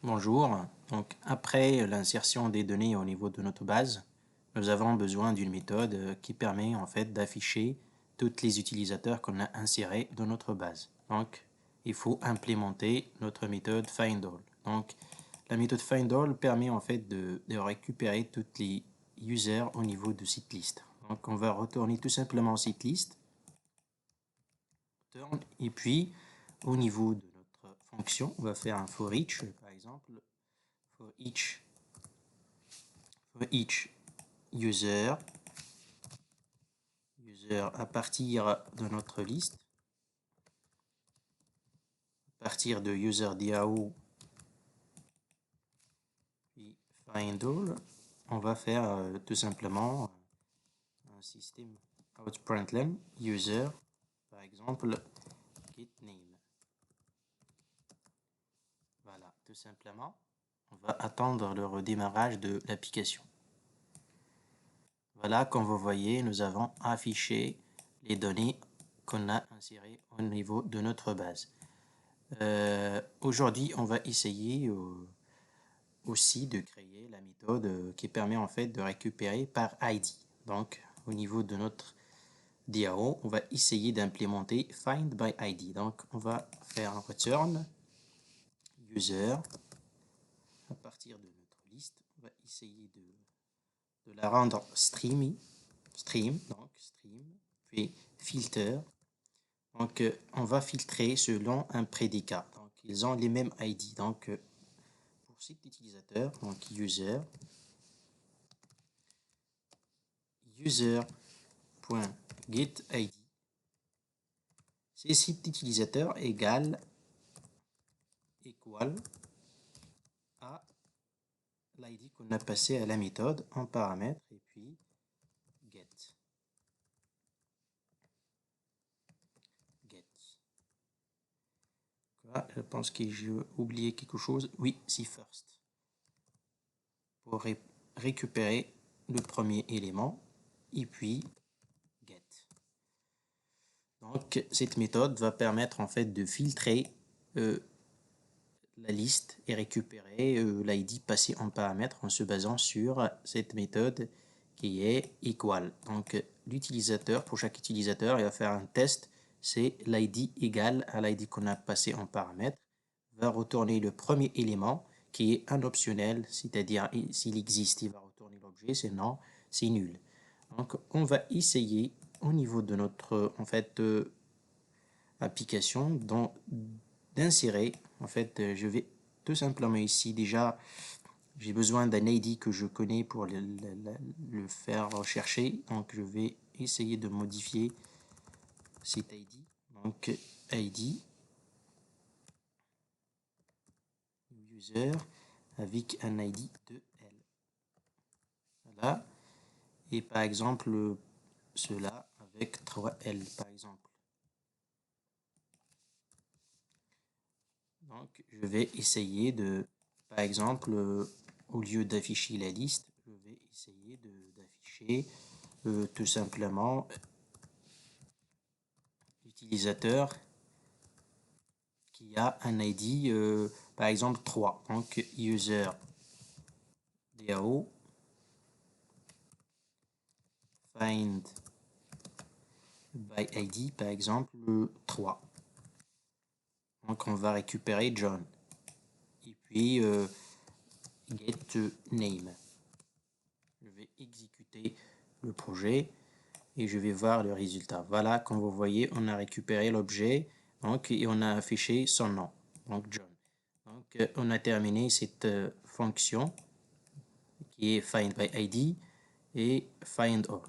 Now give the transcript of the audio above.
Bonjour. Donc, après l'insertion des données au niveau de notre base, nous avons besoin d'une méthode qui permet en fait d'afficher tous les utilisateurs qu'on a insérés dans notre base. Donc, il faut implémenter notre méthode findAll. Donc, la méthode findAll permet en fait de récupérer tous les users au niveau de cette liste. Donc, on va retourner tout simplement cette liste. Et puis, au niveau de notre fonction, on va faire un for each, par exemple. For each user à partir de notre liste, à partir de user.diao puis findAll, on va faire tout simplement un système out.println user, par exemple getName. Voilà, tout simplement, on va attendre le redémarrage de l'application. Voilà, comme vous voyez, nous avons affiché les données qu'on a insérées au niveau de notre base. Aujourd'hui, on va essayer aussi de créer la méthode qui permet en fait de récupérer par ID. Donc, au niveau de notre DAO, on va essayer d'implémenter Find by ID. Donc, on va faire un return user à partir de notre liste. On va essayer de la rendre stream, puis filter. Donc, on va filtrer selon un prédicat. Donc, ils ont les mêmes ID. Donc, pour cet utilisateur, donc user.getID, c'est cet utilisateur égal à l'ID qu'on a passé à la méthode en paramètre et puis get. Je pense que j'ai oublié quelque chose. Oui, c'est first. Pour récupérer le premier élément et puis get. Donc, cette méthode va permettre en fait de filtrer la liste et récupérer l'ID passé en paramètre en se basant sur cette méthode qui est equal. Donc, l'utilisateur, pour chaque utilisateur, il va faire un test, c'est l'ID égale à l'ID qu'on a passé en paramètre, va retourner le premier élément qui est un optionnel, c'est-à-dire s'il existe, il va retourner l'objet, sinon c'est nul. Donc, on va essayer au niveau de notre en fait application d'insérer. En fait, je vais tout simplement ici déjà, j'ai besoin d'un ID que je connais pour le faire rechercher. Donc, je vais essayer de modifier cet ID. Donc, ID user avec un ID de L. Voilà. Et par exemple, cela avec 3L, par exemple. Donc, je vais essayer de, par exemple, au lieu d'afficher la liste, je vais essayer d'afficher tout simplement l'utilisateur qui a un ID, par exemple 3. Donc, user DAO find by ID, par exemple 3. Donc, on va récupérer John. Et puis, get name. Je vais exécuter le projet et je vais voir le résultat. Voilà, comme vous voyez, on a récupéré l'objet donc et on a affiché son nom, donc John. Donc, on a terminé cette fonction qui est find by ID et find all.